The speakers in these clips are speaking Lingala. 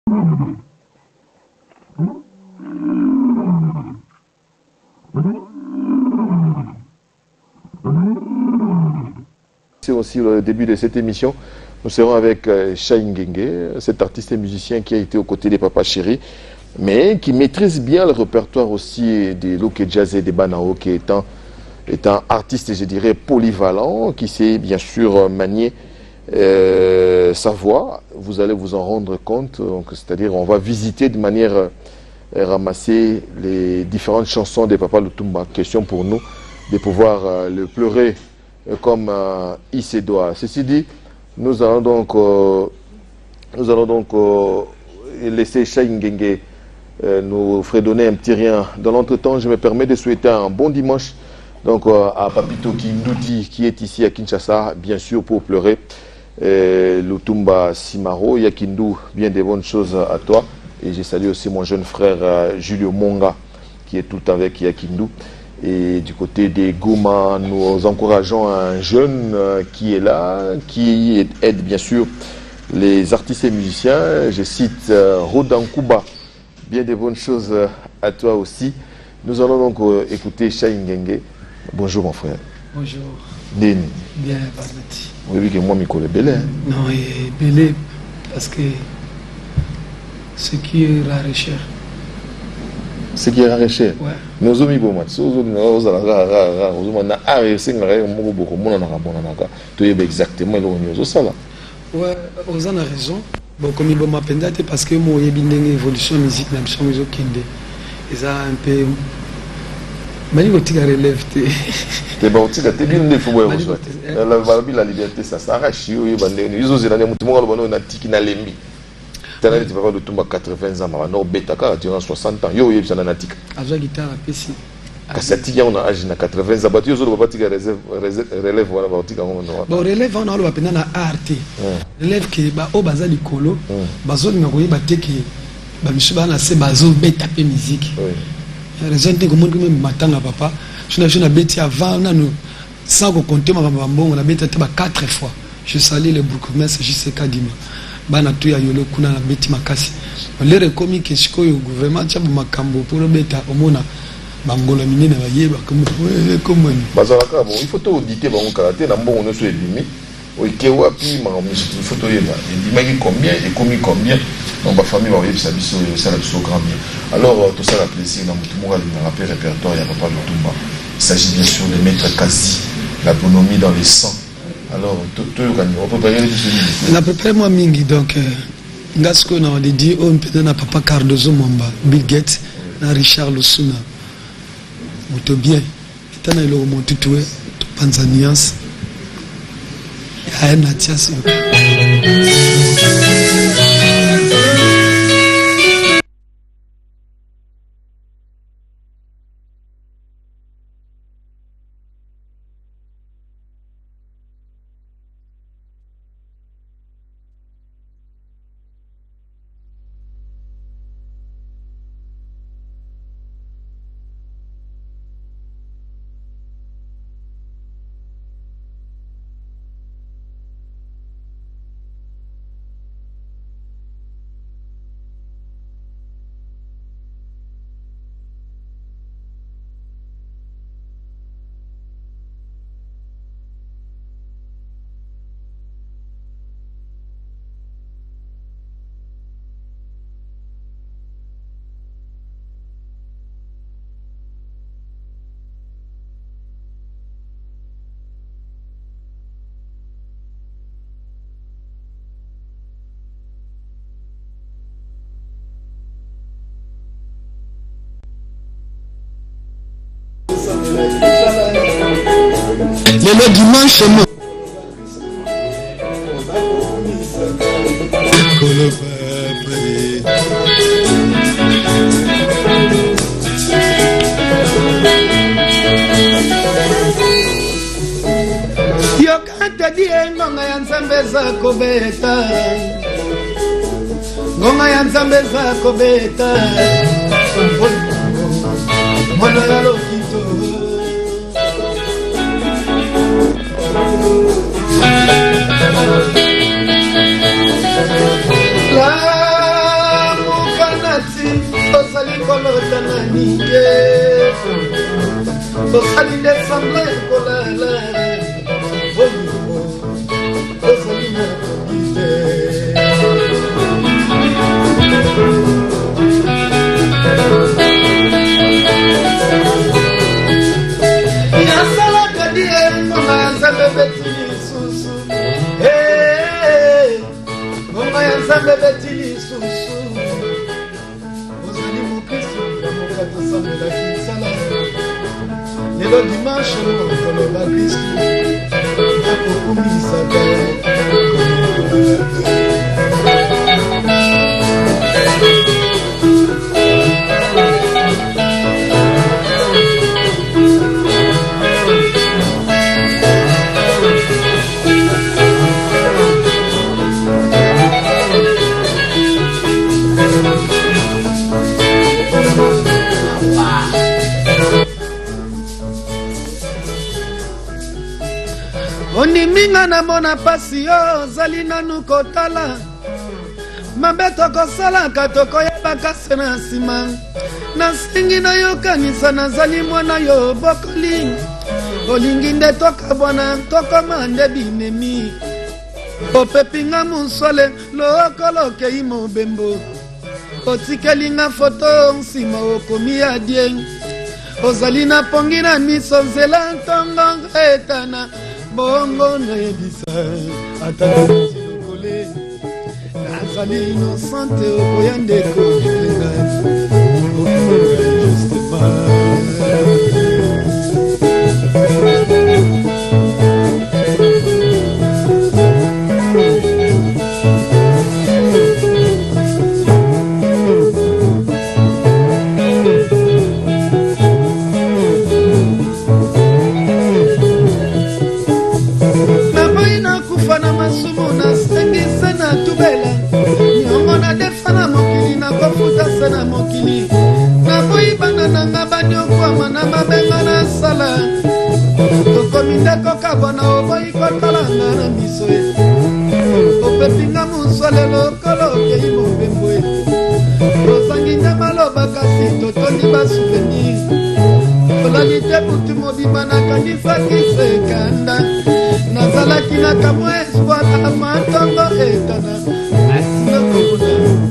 C'est aussi le début de cette émission. Nous serons avec Shaïn Gengue, cet artiste et musicien qui a été aux côtés des Papa Chéri, mais qui maîtrise bien le répertoire aussi des Loke Jazz et des Banao, qui est un artiste, je dirais, polyvalent, qui sait bien sûr manier sa voix. Vous allez vous en rendre compte, c'est-à-dire on va visiter de manière ramasser les différentes chansons des Papa Lutumba. Question pour nous de pouvoir le pleurer comme il se doit. Ceci dit, nous allons donc laisser Shaïn Gengue nous fredonner un petit rien. Dans l'entretemps, je me permets de souhaiter un bon dimanche donc, à Papito Kindouti qui est ici à Kinshasa, bien sûr pour pleurer. Lutumba Simaro, Yakindou, bien des bonnes choses à toi. Et je salue aussi mon jeune frère Julio Monga qui est tout avec Yakindou. Et du côté des Goma, nous encourageons un jeune qui est là, qui aide bien sûr les artistes et musiciens. Je cite Rodan Kuba. Bien des bonnes choses à toi aussi. Nous allons donc écouter Shaïn Gengue. Bonjour mon frère. Bonjour. Bien, Bazati. Oui, que moi, Miko, le belé. Non, belé, parce que ce qui est rare et cher. Ce qui est rare et cher. Ouais. Nous avons mis bon match. Nous avons exactement le ouais, vous avez raison. Bon, comme il m'a pensé, parce que moi, il y a une évolution musique, même si on est et ça un peu. Mais il faut relève. C'est bon, tu as bien des fois. La liberté, ça s'arrache. Ils ont dit tu as 80 ans, non, Betaka, tu as 60 ans. Yo, tu as un attique. Avec guitare, PC. Kassati, on a âge de 80 ans. Tu as relève. Bon, relève, on a le pénal à art. Relève qui est au bazar du colo. Bazar, il y a des qui sont assez bazar, bêta, musique. Raison de comment même matin à papa. Je n'ai bêti avant, sans compter ma maman, on a bêti 4 fois. Je salue le bourgmestre JC Kadima. Bana tu ya yolo kuna na beti makasi lere komi keshiko yo gouvernement cha makambo pour beta omona bangola minene ba yeba comme bazalaka bon il faut to auditer ba karaté na mbongo neso ebimi oike wapi ma il faut to yeba ebimaki combien et commis combien donc ba famille ba yeba biso ça la biso grand bien alors tout ça la plaisir na mutu mo na rappel répertoire ya Papa Lutumba. Il s'agit bien sûr de mettre quasi la bonhomie dans les sangs. Alors, on peut parler de ce la prépare moi mingi donc ngasko na dit on peut na Papa Cardozo Momba Bill Gates na Richard Lusuna moto bien tana ile mo tutue Tanzanians ya na tiasi. Le dimanche, yokata diengonga ya nzambe za kobeta ngonga ya nzambe za kobeta mwana ya lokito la Osali kolota na nige Osali desambla kolala Osali na nige Yasala kadie mama nzambe betili susu mama nzambe betili susu Ozali mukristo amoka tosambela kisala lelo dimanche mokolo ba Kristo akokumisa Oniminga na mona pasi yo zali nanu kotala Mabeto kosala katoko ya bakase na sima Nasingi na yo kanisa na zali mwana yo bokoli Olingi nde toka bwana toko mande binemi Opepinga musole lokoloke imo bembo Otikelinga foto nsima okomi adien Ozali na pongi na miso nzela ntongo etana Bongo na yebisa atala tilokole Nazali innocente okoyande kolinga Okoyande na mokili na boibana na ngabani okwama na mabenga na sala tokomi nde kokabona oboyi kotalanga na miso ye opepinga musole lokolo okei mobembo ye ozangi nde maloba kasi totondi basouvenir olali te butu mobima nakanisaki sekanda nazalaki na kamwa espoir na matongo etana asina komona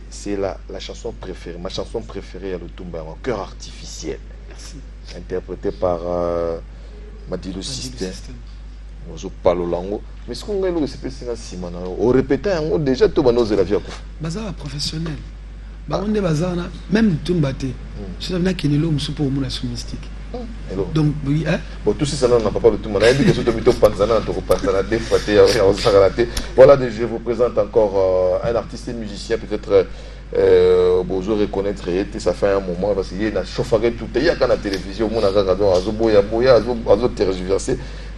C'est la chanson préférée, ma chanson préférée à l'Otumba, mon cœur artificiel. Merci. Interprété par Madilu System. Mais ce qu'on a eu, c'est que c'est on répétait déjà tout le monde la vie. Bazar professionnel. On est bazar même Tumbate. Je savais qu'il est l'homme pour moi la mystique. Donc, oui, hein? Bon, tout ça, on n'a pas de tout le monde. Il y a des voilà, je vous présente encore un artiste et musicien, peut-être vous reconnaître, ça fait un moment, parce qu'il y a chauffeur tout, il y a quand la télévision,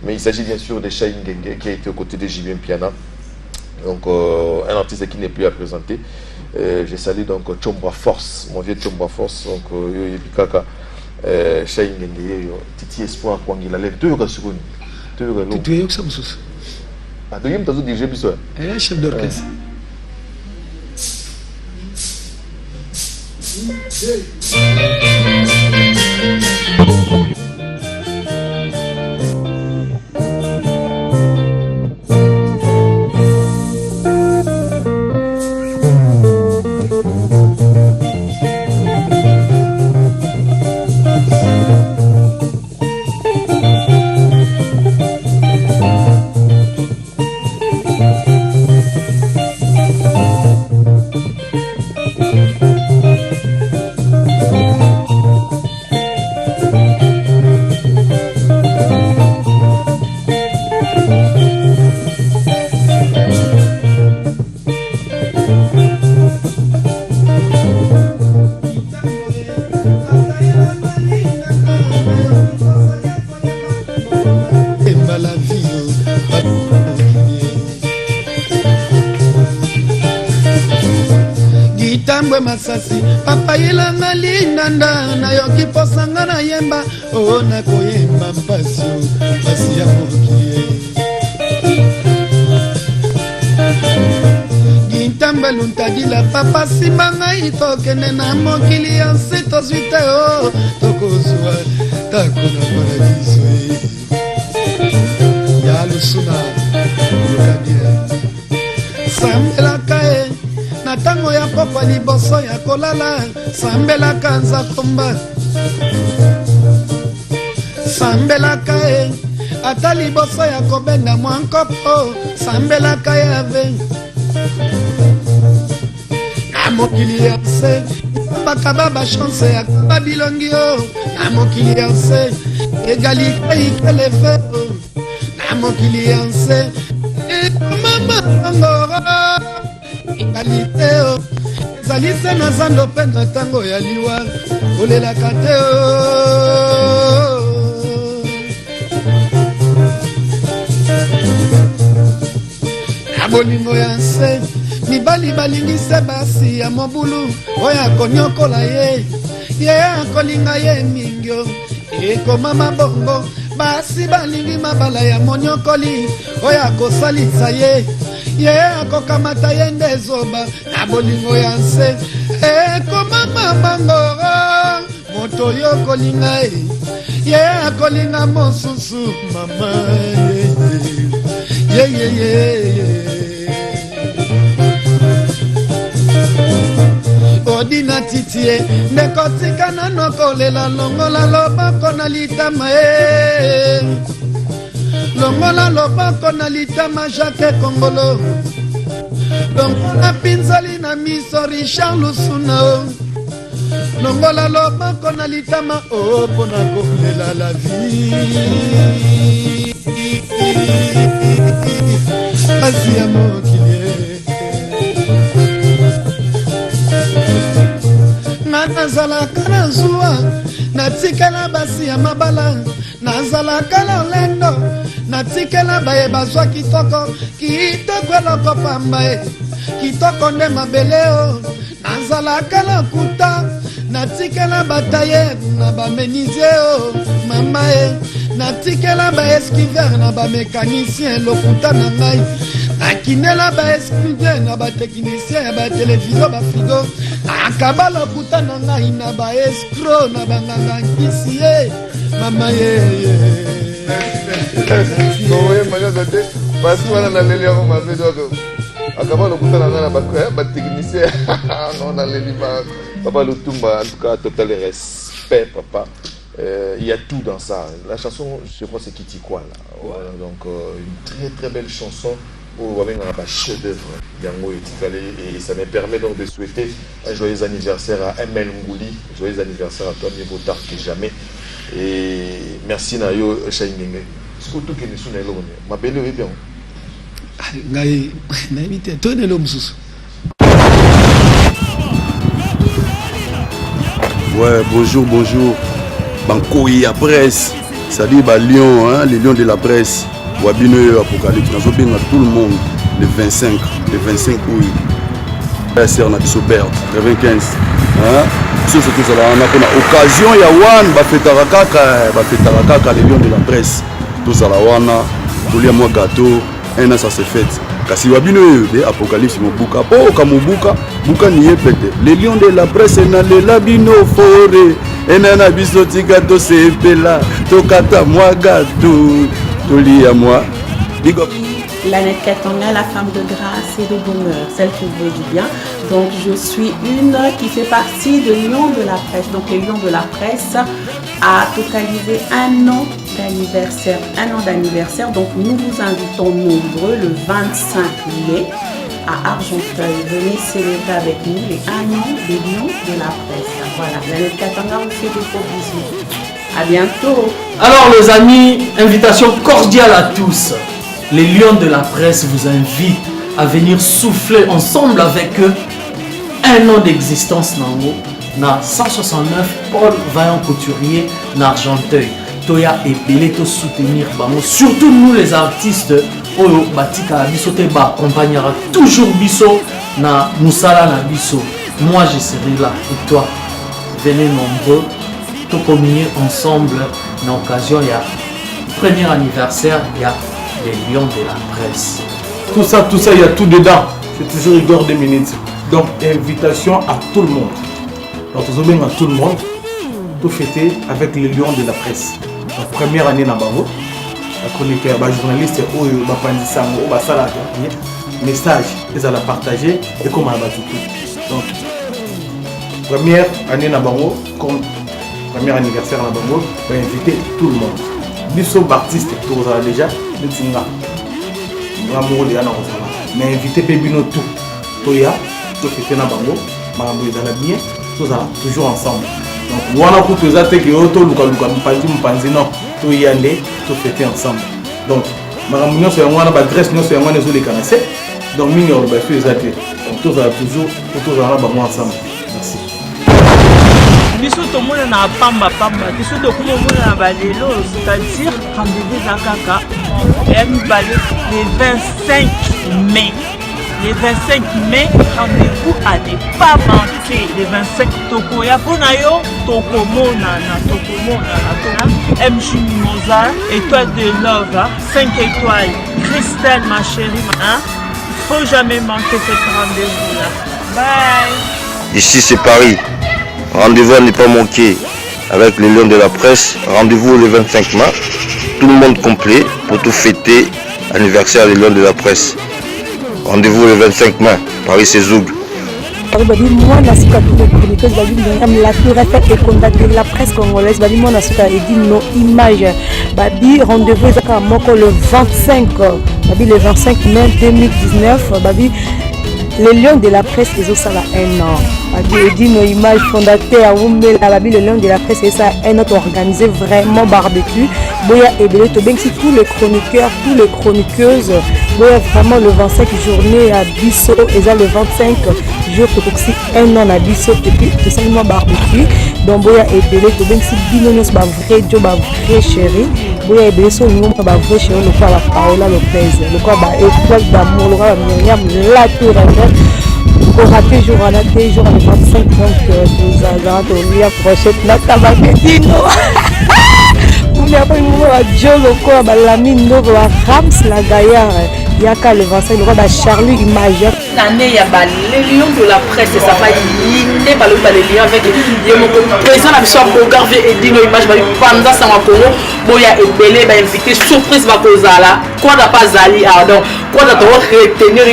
mais il s'agit bien sûr de Shai Ngenge qui a été aux côtés de Julien Piana. Donc, un artiste qui n'est plus à présenter. Je salue donc Chomba Force, mon vieux Chomba Force. Donc, Shai Ngenge, Titi Espoir, quand il a lève deux secondes. Tu es ça, monsieur. Ah, tu es dirigé, bisous. Chef d'orchestre. Masasi papa yelanga linanda na yoki posanga na yemba o na koyemba mpasi pasi ya mokie gintamba luntagila papa simanga itokene na mokili ya seto suite o tokozwa takona paradiso ya lusuna yokabia sambela kae na tango ya papa liboso ya kolala sambelaka nzakomba sambelaka ata liboso ya kobenga mwa nkopo sambelaka yave na mokili ya se bakaba bachance ya babilongi o na mokili ya se egalite ikelefe na mokili ya se mama angora égalité ezali se na zando mpe na ntango ya liwa olelaka te na bolingo ya nse mibali balingi se basi ya mobulu oyo akonyokola ye ye akolinga ye mingi ekoma mabongo basi balingi mabala ya monyokoli oyo akosalisa ye ye akokamata ye nde zoba na bolingo ya nse ekoma mabangora moto yo kolinga ye akolinga mosusu mama odina titie ndekotika nano kolela longola loboko na litama longola loboko na litama Jacques Kongolo longola pinzali na miso Richard Lusuna longola loboko na litama pona kolela la vie pasi ya mokili nazalaka na zuwa natikela basi ya mabala nazalaka na lendo natikela baye bazwa kitoko eloko pamba kitoko nde mabele o nazalaka na kuta natikela bataye na bamenizie o mama natikela baeskiver na bamekanisien lokuta na ngai nakinela baeskiver na bateknisien ya batelevizio bafrigo akaba lokuta na ngai na baeskro na banganga nkisi mama basi wana naleli yango mabe donc akaba lokuta na ngai na bateknisien non naleli papa Lutumba, en tout cas total respect papa. Il y a tout dans ça. La chanson, je crois, c'est Kitty Kwa là. Voilà, donc une très très belle chanson où on a un chef-d'œuvre et ça me permet donc de souhaiter un joyeux anniversaire à Emel Ngouli, joyeux anniversaire à toi, mieux vaut tard que jamais. Et merci na yo Shaingenge. Surtout que nous sommes là. Ma belle est bien. Ngai na invité tonne l'homme sous. Ouais, bonjour. Bankoui à presse. Salut bah Lyon, hein, les lions de la presse. Wabino Apocalypse. Nous avons bien tout le monde. Le 25 août. PSR na biso Bert 95. Hein? C'est tout ça là. On a occasion ya wan ba fetara kaka les lions de la presse. Tout ça là wana. Tolia moi gâteau. Un an ça s'est fait. Kasi wabino de Apocalypse mobuka. Oh kamubuka. Buka niye pete. Les lions de la presse na le labino forêt. Enana biso tika to sepela. Tokata moi gâteau. Tolia moi. Big up. Lanette Katanga, la femme de grâce et de bonheur, celle qui veut du bien. Donc je suis une qui fait partie de Lions de la Presse. Donc les Lions de la Presse a totalisé un an d'anniversaire. Donc nous vous invitons nombreux le 25 mai à Argenteuil. Venez célébrer avec nous les 1 an des Lions de la Presse. Voilà, Lanette Katanga vous fait des gros bisous. À bientôt. Alors les amis, invitation cordiale à tous. Les Lions de la Presse vous invitent à venir souffler ensemble avec eux 1 an d'existence na 169 Paul Vaillant Couturier na Argenteuil. Toya et Belé to soutenir bango. Surtout nous les artistes oyo batika biso te ba accompagnera toujours biso na musala na biso. Moi je serai là et toi. Venez nombreux to communier ensemble na occasion ya premier anniversaire ya les Lions de la Presse. Tout ça, il y a tout dedans. C'est toujours Igor 2 minutes. Donc, invitation à tout le monde. Donc, nous avons à tout le monde. Tout fêter avec les Lions de la Presse. Donc, première année dans Bango. La chroniqueur, la journaliste, message, ils allaient partager et comment on va tout. Donc, première année dans Bango, comme premier anniversaire dans Bango, on va inviter tout le monde. Nous sommes artistes, tout ça déjà. Mais invité Pébino tout. Toya, tout fait na bango, marambo dans la bien, tout ça toujours ensemble. Donc voilà pour tous ça que auto luka mpanzi non, toya ndé tout fêter ensemble. Donc marambo c'est on a ba dresse non c'est on les les canasser. Donc mingi on va faire ça. Donc tout ça toujours tout ça bango ensemble. Merci. Biso to mona na pamba biso to kuma mona na balelo, c'est-à-dire rendez-vous à kaka le 25 mai. Le 25 mai, rendez-vous à ne pas manquer. Le 25 Tokoya Bonayo, Tokomona, MJ Mimosa, étoile de love, 5 étoiles, Christelle ma chérie, il faut jamais manquer ce rendez-vous là. Bye. Ici c'est Paris. Rendez-vous à ne pas manquer avec les Lions de la Presse. Rendez-vous le 25 mai. Tout le monde complet pour tout fêter l'anniversaire des Lions de la Presse. Rendez-vous le 25 mai. Paris c'est Zoug. Moi, la la presse congolaise, moi, nos images. Rendez-vous le 25 mai 2019. Les Lions de la Presse, ils ont ça là 1 an. Dit nos images fondateurs, le Lion de la Presse, c'est ça un autre organisé vraiment barbecue. Boya et Belé, tous les chroniqueurs, tous les chroniqueuses. Boya vraiment le 25 journée à Bisso, et ça le 25 jours aussi 1 an à Bisso, et puis c'est seulement barbecue. Donc Boya et Belé, si Binonos, c'est vrai Dieu, vrai chéri. Boya et Belé, c'est vrai chéri, le quoi la Paola Lopez, le quoi étoile d'amour, le quoi Myriam, la tour. Pour rater jour à la télé, jour à 25, donc nous allons lire prochaine la tabaketino. Vous n'avez pas eu un Joe, le corps, la mine, le Rams, la Gaillard, Yaka, le 25, le roi, Charlie, Image. L'année, il y a les Lions de la Presse, ça va inonder les liens avec le président de la mission Bogarvé et Dino Image, pendant ça, Boya et Belé, invité surprise, quoi n'a pas Zali, donc, quoi n'a pas retenir,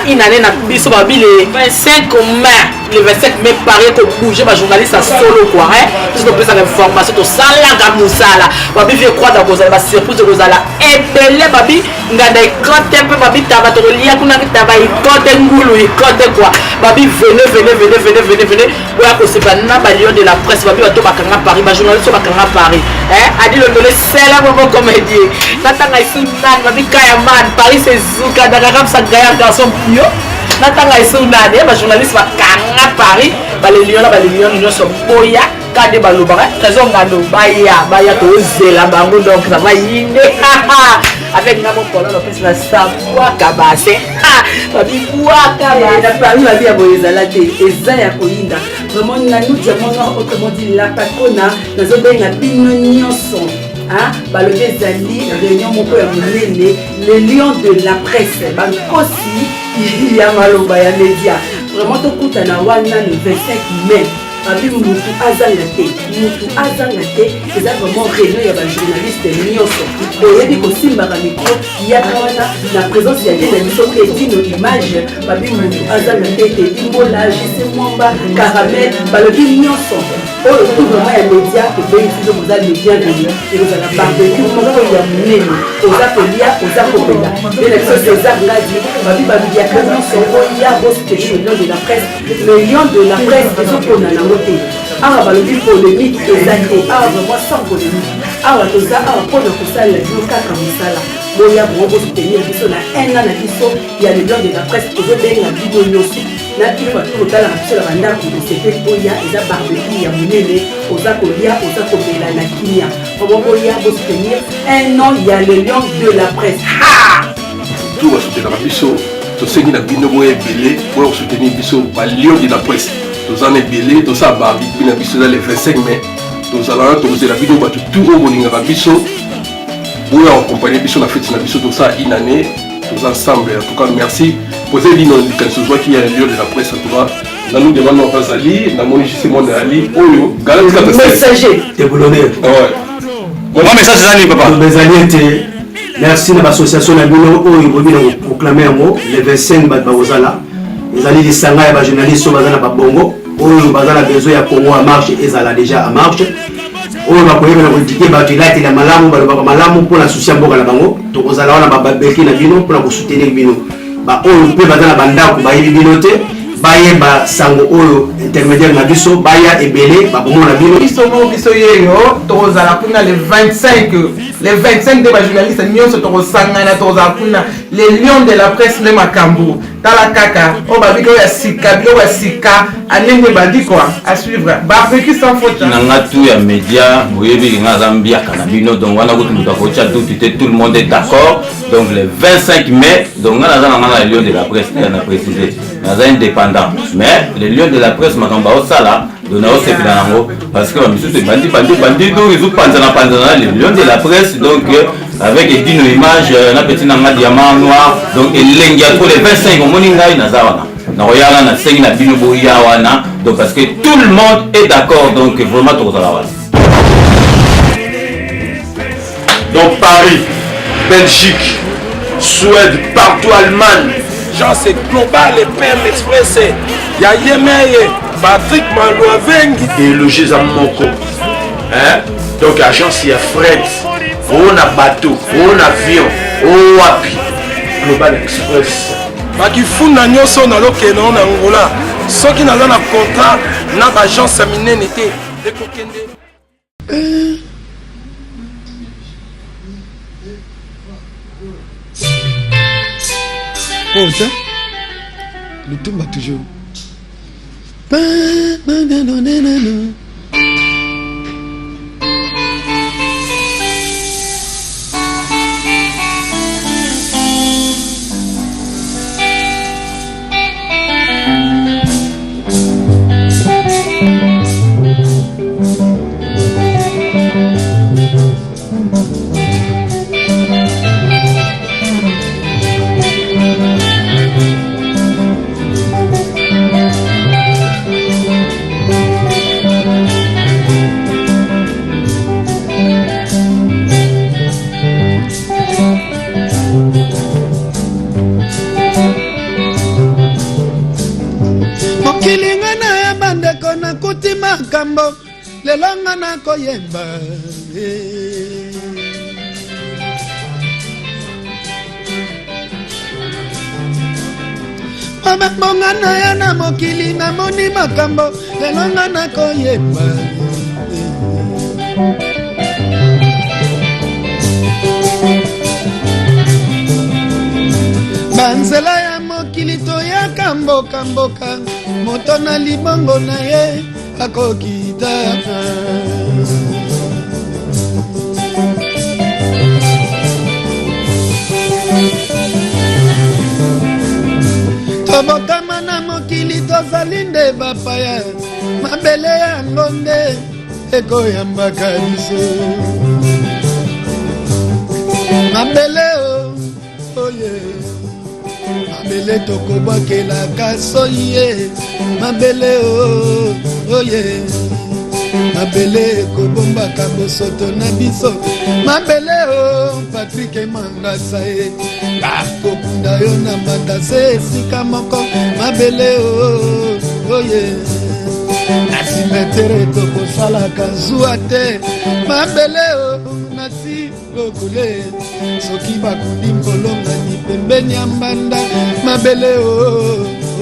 une année, le 25 mai. le 25 mai Paris pour bouger ma journaliste à solo quoi hein tout peut ça information to sala ga musala babi vie quoi dans la surprise de Rosala et belé babi ngada côté peu babi taba to lia kuna taba côté ngulu côté quoi babi venez ouais que c'est pas na balion de la presse babi bato bakanga Paris ba journaliste bakanga Paris hein a dit le c'est là mon comédien natanga isunan babi kaya man Paris c'est zuka dakaka sa gaya garçon pio natanga isunan ba journaliste bakanga Paris ba les lions nous sommes boya kade balobaka raison ngano baya to zela bango donc ça va yinde avec ngamo polo le pesa la sabwa kabase babi kwa kabase la Paris la vie ya boyezala te eza ya koyinda vraiment nanu diamant autrement dit la patona nazo benga bino nyonso hein balobe zali réunion moko ya monene les lions de la presse bankosi ya maloba ya média vraiment to kutana wana le 25 mai abi mutu azanga te eza vraiment réunion ya ba journaliste nyonso boyebi kosimbaka micro ya kawana na présence ya des émissions Edino Image babi mutu azanga te Imbola JC Mwamba Caramel balobi nyonso oyo tout vraiment ya média ebengi biso boza le bienvenu ekozala barbecue moko ya monene oza kolia oza kopela mpe na biso César Ngadi babi babidiaka nyonso oya bosite lion de la presse le lion de la presse ezopona nango te awa balobi polémique eza te awa vraiment sans polémique awa toza awa mpona kosalela bino kaka mosala boya bongo bosoutenir biso na un an na biso ya le lion de la presse tozobenga bino nyonso na bino bato kotalaka biso na bandako esete boya eza barbecue ya monene oza kolia oza komela na kimia vraiment boya bosoutenir un an ya le lion de la presse tout basoutenaka biso tosengi na bino boya ebele boya kosoutenir biso balion de la presse tozana ebele tosala barbecue na biso eza le 25 mai tozalana tokozela bino bato tout oyo bolingaka biso boya akompagne biso na fete na biso tosala une année toza ensemble en tout cas merci posé lino likanisi ozwaki ya lion de la presse en tout cas nanu demande na bazali namoni jise mwana ali oyo messager te boulonner moi message ezali papa bazali ete merci na l'association na bino oyo bobina koproclamer yango le 25 bato bakozala ezali lisanga ya bajournaliste oyo baza na babongo oyo baza na besoin ya Congo à marche ezala déjà à marche oyo bakoyebana kotike bato elatela malamu balobaka malamu mpona susi ya mboka na bango tokozala wana bababeki na bino mpona kosoutenir bino baoyo mpe baza na bandako bayebi bino te bayeba sango oyo intermédiaire na biso baya ebele babomona bino biso yeyo tokozala kuna le 25 de bajournaliste nyonso tokosangana tokozala kuna les lions de la presse le makambo tala kaka oyo babika oyo ya sika biloko ya sika anenge bandi quoi à suivre barbecue sans faute nanga tout ya média boyebi nga aza mbiaka na bino donc wana kutu moto akotia dutu te tout le monde est d'accord donc le 25 mai donc nga naza nanga na lion de la presse na préciser naza indépendant mais le lion de la presse makambo aosala dona osepela nango parce que bamisusu ebandi donc ezopanzana le lion de la presse donc avec Edino Image na petit nanga diamant noir donc elengi ya trop le 25 omoni ngai naza wana nakoyala na sengi na bino boya wana donc parce que tout le monde est d'accord donc vraiment tokozala wana donc Paris Belgique Suède partout Allemagne genre c'est global et PM Express ya Yemeye Patrick Malouavengi et le Gézamoko hein donc agence ya Fred on a bateau on a avion on wapi Global Express bakifunda nyonso nalokende na Angola soki naza na contrat na bagence ya minene te ekokende Putain, le tombe toujours. makambo lelo nga nakoyemba makambo na ya na mokili namoni makambo lelo nga nakoyemba banzela ya mokili toyaka mboka moto na libongo na ye akokita tobokama na mokili tozali nde bapaya mabele yango nde ekoyambaka biso mabele oye mabele tokobwakelaka soi ye mabele oye mabele ekobombaka bosoto na biso mabele Patrick Mangasa ye bakokunda yo na mandase esika moko mabele oye nasimetere tokosalaka zuwa te mabele nasi lokule soki bakundi mbolongani pembeni ya mbanda mabele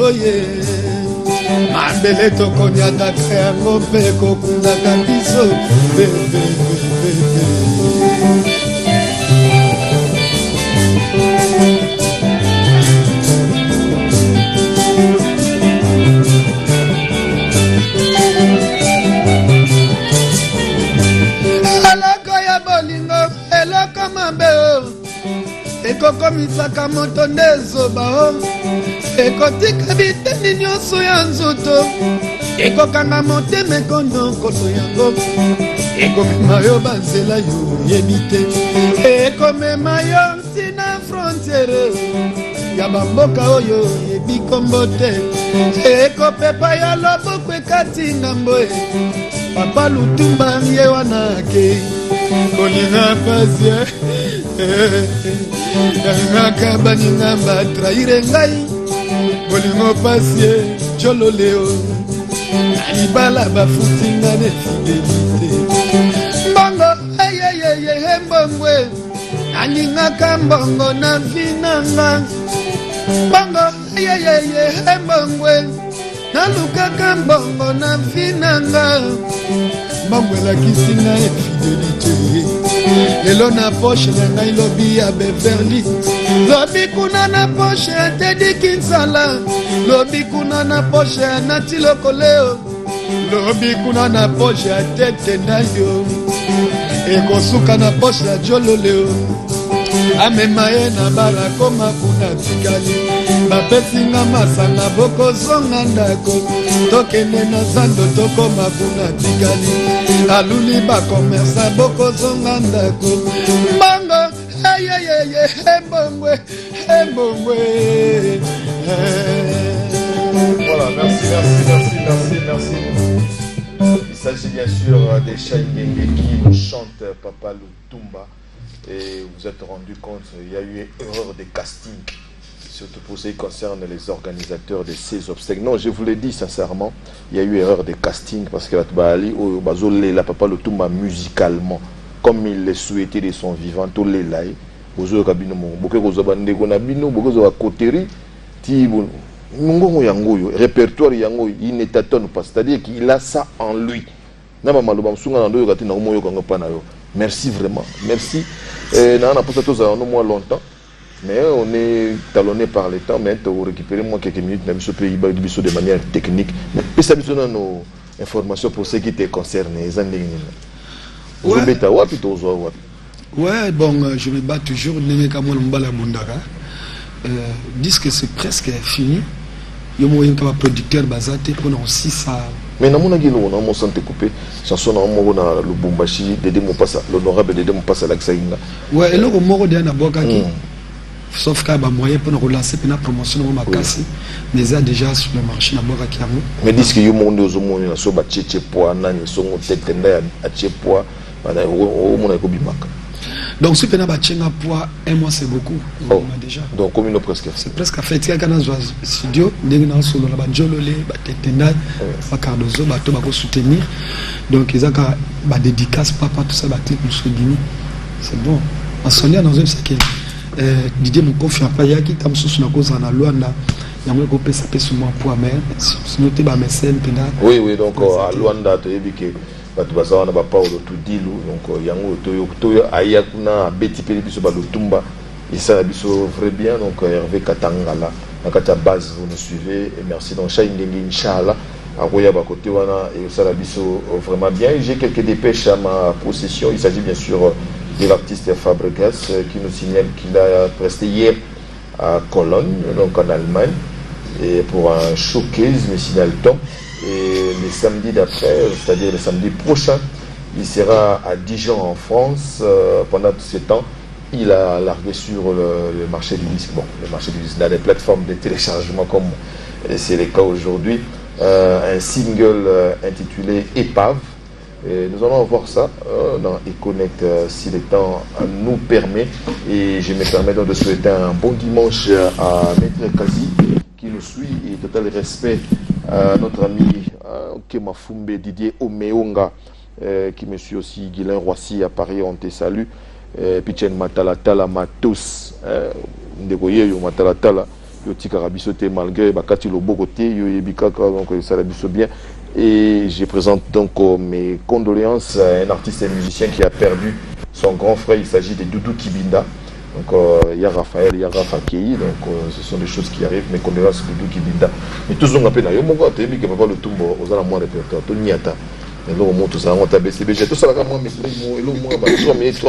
oye mabele tokonyataka yango mpe kokundaka biso eloko mabe ekokomisaka moto nde ezoba ekotika biteni nyonso ya nzoto ekokanga motema ekonokoto yango ekomema yo banzela yo yebi te ekomema yo ntina frontiere ya bamboka oyo yebi kombo te ekopepa ya loboko ekati ngambo papa Lutumba ye wana akei kolinga pasi nanga baninga batraire ngai kolinga pasi chololeo libala bafutinga ne fidelite mbongo eyeyeye mbongwe aningaka mbongo na vinanga mbongo eyeyeye mbongwe nalukaka mbongo na vinanga mbongo elakisi na infidelité lelo na poche na ngai lobi ya Beverly lobi kuna na poche ya Teddy Kinsala lobi kuna na poche ya Nati Lokoleo lobi kuna na poche ya Tete Ndayo ekosuka na poche ya Jololeo amema ye na barakoma kuna tikali bapesinga masanga bokozonga ndako tokende na zando tokoma kuna tikali aluli bakomersa bokozonga ndako mbongo eyeyeye embongwe Voilà, merci. Il s'agit bien sûr des Chaïngenge qui nous chantent Papa Lutumba. Et vous êtes rendu compte, il y a eu erreur de casting, surtout pour ce qui concerne les organisateurs de ces obsèques. Non, je vous l'ai dit sincèrement, il y a eu erreur de casting parce que la Papa Lutumba musicalement, comme il le souhaitait de son vivant, tout les laïcs, répertoire yango il ne tâtonne pas, c'est-à-dire qu'il a ça en lui. Merci vraiment, merci. On a pas ça au moins longtemps, mais on est talonné par le temps. Mais on récupérer moins quelques minutes, même ce pays de manière technique. Mais ça besoin de nos informations pour ceux qui te concernent. Ouais, bon, je me bats toujours. Disent que c'est presque fini. Il y a un producteur basé pour nous aussi ça. Mais dans mon aguilo, on a mon santé coupé. Chanson dans mon na le Bumbashi, Dédé Mopassa, l'honorable Dédé Mopassa l'Axaïna. Ouais, et là au moro de na boka qui. Sauf qu'il y a un moyen pour nous relancer pour la promotion de ma casse. Mais ça déjà sur le marché na boka qui a. Mais disent que yo monde aux monde na so ba tchétché poa nani so tête nda a tchépoa, bana o mona ko bimaka. Donc si pena batchenga poids un mois c'est beaucoup. Déjà. Donc combien presque? C'est presque à fait quand on studio ndenge na solo la banjolole batetenda ba Cardozo bato ba ko soutenir. Donc ils ont ba dédicace papa tout ça ba clip musodini. C'est bon. En sonia dans un c'est que Didier me confie pas yaki tam sous na cause na Luanda. Yango ko pesa pesa moi poids mais sinon te ba mécène pena. Oui donc à Luanda to yebike bato bazawa na bapa odo tudilu donc yango toyo ayakuna beti peli biso balotumba ça biso très bien donc Hervé Katangala na kata base vous nous suivez et merci donc Chaindenge Inch'Allah à Roya Bakote wana et ça la biso vraiment bien. J'ai quelques dépêches à ma possession. Il s'agit bien sûr de l'artiste Fabregas qui nous signale qu'il a presté hier à Cologne donc en Allemagne et pour un showcase me signale-t-on. Et le samedi d'après, c'est-à-dire le samedi prochain, il sera à Dijon en France. Pendant tout ce temps, il a largué sur le marché du disque. Bon, le marché du disque, dans les plateformes de téléchargement comme c'est le cas aujourd'hui. Un single intitulé Épave. Et nous allons voir ça dans Econnect si le temps nous permet. Et je me permets donc de souhaiter un bon dimanche à Maître Kazi qui nous suit et total respect à notre ami Kemafumbe Didier Omeonga qui me suit aussi, Guilain Roissy à Paris, on te salue. Pichen Matalatala Matos Ndegoye yo Matalatala yo tika rabisote malgré bakati lobokote yo yebikaka donc ça rabiso bien. Et je présente donc mes condoléances à un artiste et musicien qui a perdu son grand frère. Il s'agit de Doudou Kibinda. Donc il y a Raphaël, il y a Rafa Kei, donc ce sont des choses qui arrivent. Mes condoléances Doudou Kibinda. Mais tous on appelle yo mon gars te que papa le tumbo aux ala moins répertoire to niata. Et là on monte ça on tabe CBG tout ça là moi mais et le moi 3 minutes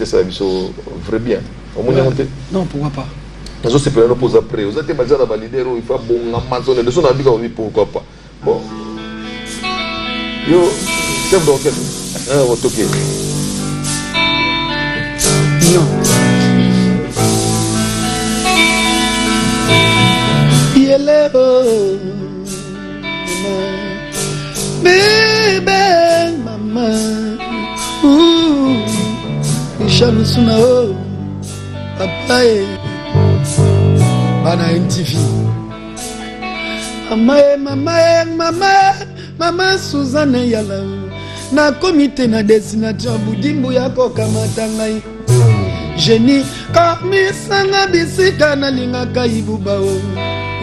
ça va vrai bien. On monte non pourquoi pas. Nous c'est pour nous poser après. Vous êtes déjà dans leader il faut bon Amazon de son ami qu'on vit pourquoi pas. Bon. Yo, chef d'orchestre. On va toquer. Non. Yellow. Bébé, maman. Michel Sunao. Papa. Bana MTV. Maman Suzanne Yala na comité na destination budimbu yako kamata ngai Jenny kami sanga bisika na linga kaibuba o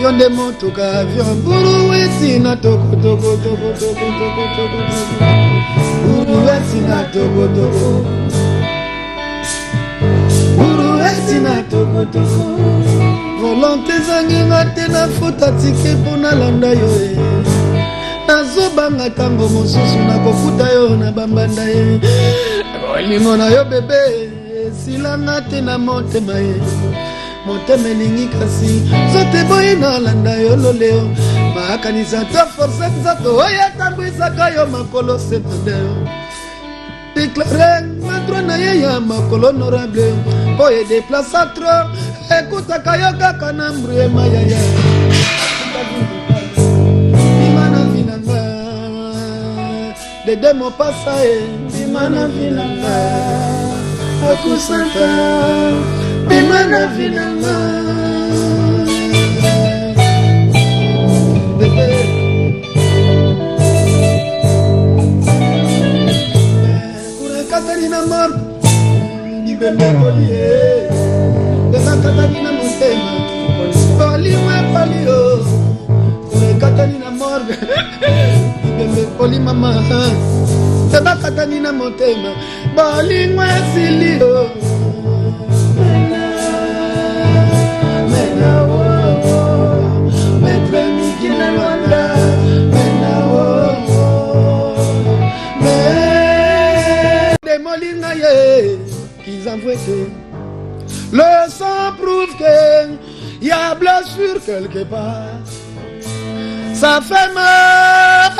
yonde moto ka avion buru weti na toko buru weti na toko volonté zangi ngate na futa tike pona landa yo nazobanga tango mosusu nakofuta yo na bambanda ye olingo na yo bebe silanga te na motema ye motema elingi kasi zote boyi nalanda yo loleo makanisa to force nzato oyo atambwisaka yo makolo setode yo déclaré madro na ye ya makolo honorable oyo déplaça trop ekutaka yo kaka na mbrie mayaya Dede mo pasa bimana vinanga akusanta bimana vinanga Kure Katarina mor ibembe kolie Dena Katarina motema Poli mwe poli o Kure Katarina mor Poli mama Teba Katanina motema Boli mwe silio Mena wo Metre mikina wanda Mena wo De molinga ye Qu'ils envoient que le sang prouve que y a blessure quelque part Ça fait mal.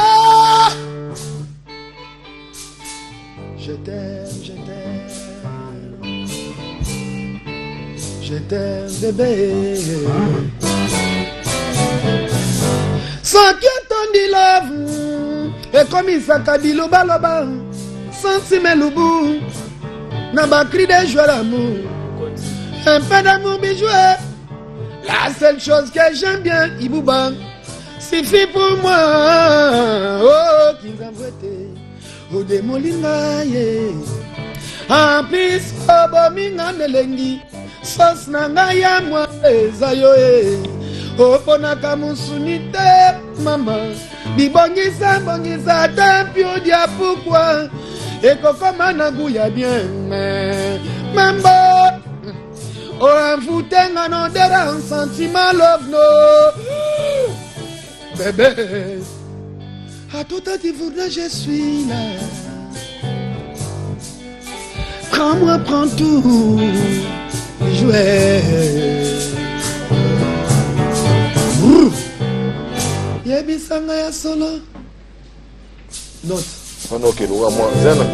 Je t'aime, bébé. Sans que ton dit love, et comme il s'accabille au baloba, sans si melubu, n'a pas cri de joie l'amour. Un peu d'amour bijoué. La seule chose que j'aime bien, Ibouba, suffit pour moi. Oh, qu'ils ont voté. Oh, des molina, en plus, oh, bominga nelengi. Sos nanga ya moi, zayo, oh, ponaka musunite, maman. Bibongisa, bongisa, tempio, dia pourquoi. Et kokoma nagouya bien, mambo. Oh, un foutenga non dera un sentiment love no. Bébé, à tout à tu voudrais, je suis là. Prends-moi, prends tout. Jouer. Yebisanga ya solo. Note. Oh non, ok, moi, Zana.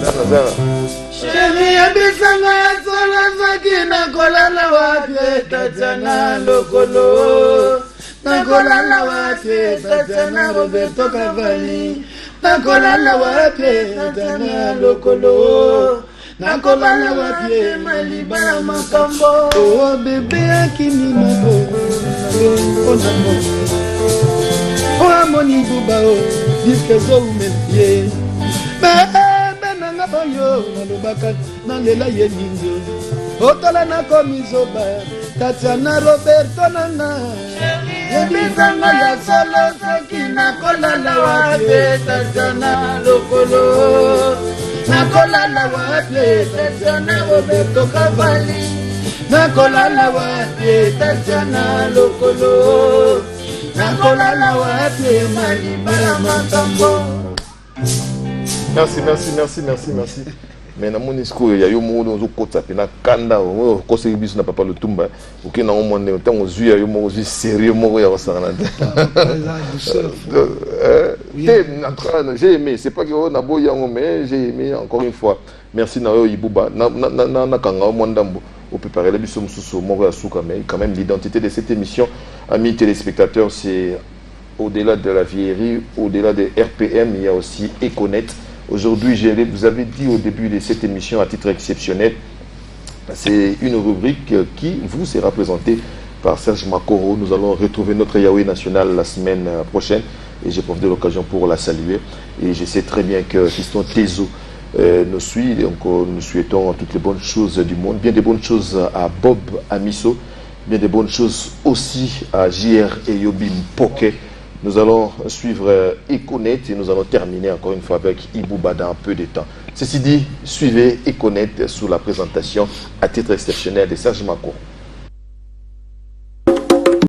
Chérie, yebisanga ya solo, sakina kolala wate, Tatiana Lokolo. Nakolala wate, Tatiana Roberto Cavalli. Nakolala wate, Tatiana Lokolo. Nakolala wate, malibala makambo. Oh bébé akini mabo, oh namo. Oh amoni bubao, disque zo umefie. Bébé nanga boyo, nalobaka nalela ye ninjo. Otola na komisoba, Tatiana Roberto nana. Yebisanga ya solo soki nakolala wate, Tatiana Lokolo. Nakolala wate, Tatiana Roberto Cavalli. Nakolala wate, Tatiana Lokolo. Nakolala wate, malibala makambo. Merci. Mais dans mon discours, il y a eu un moment où on a fait un kanda, on a fait un papa le tumba. Ok, dans mon moment, on a vu un sérieux, j'ai aimé, c'est pas que on a beau mais j'ai aimé encore une fois. Merci Nayo Ibouba. On peut parler de ce mais quand même l'identité de cette émission, amis téléspectateurs, c'est au-delà de la vieillerie, au-delà de RPM, il y a aussi Econet. Aujourd'hui, vous avez dit au début de cette émission à titre exceptionnel, c'est une rubrique qui vous sera présentée par Serge Makoro. Nous allons retrouver notre Yahweh national la semaine prochaine et j'ai profité de l'occasion pour la saluer. Et je sais très bien que Fiston Tezo nous suit, donc nous souhaitons toutes les bonnes choses du monde, bien des bonnes choses à Bob Amiso, bien des bonnes choses aussi à JR et Yobim Poké. Nous allons suivre Econet et nous allons terminer encore une fois avec Ibouba dans un peu de temps. Ceci dit, suivez Econet sous la présentation à titre exceptionnel de Serge Makoro.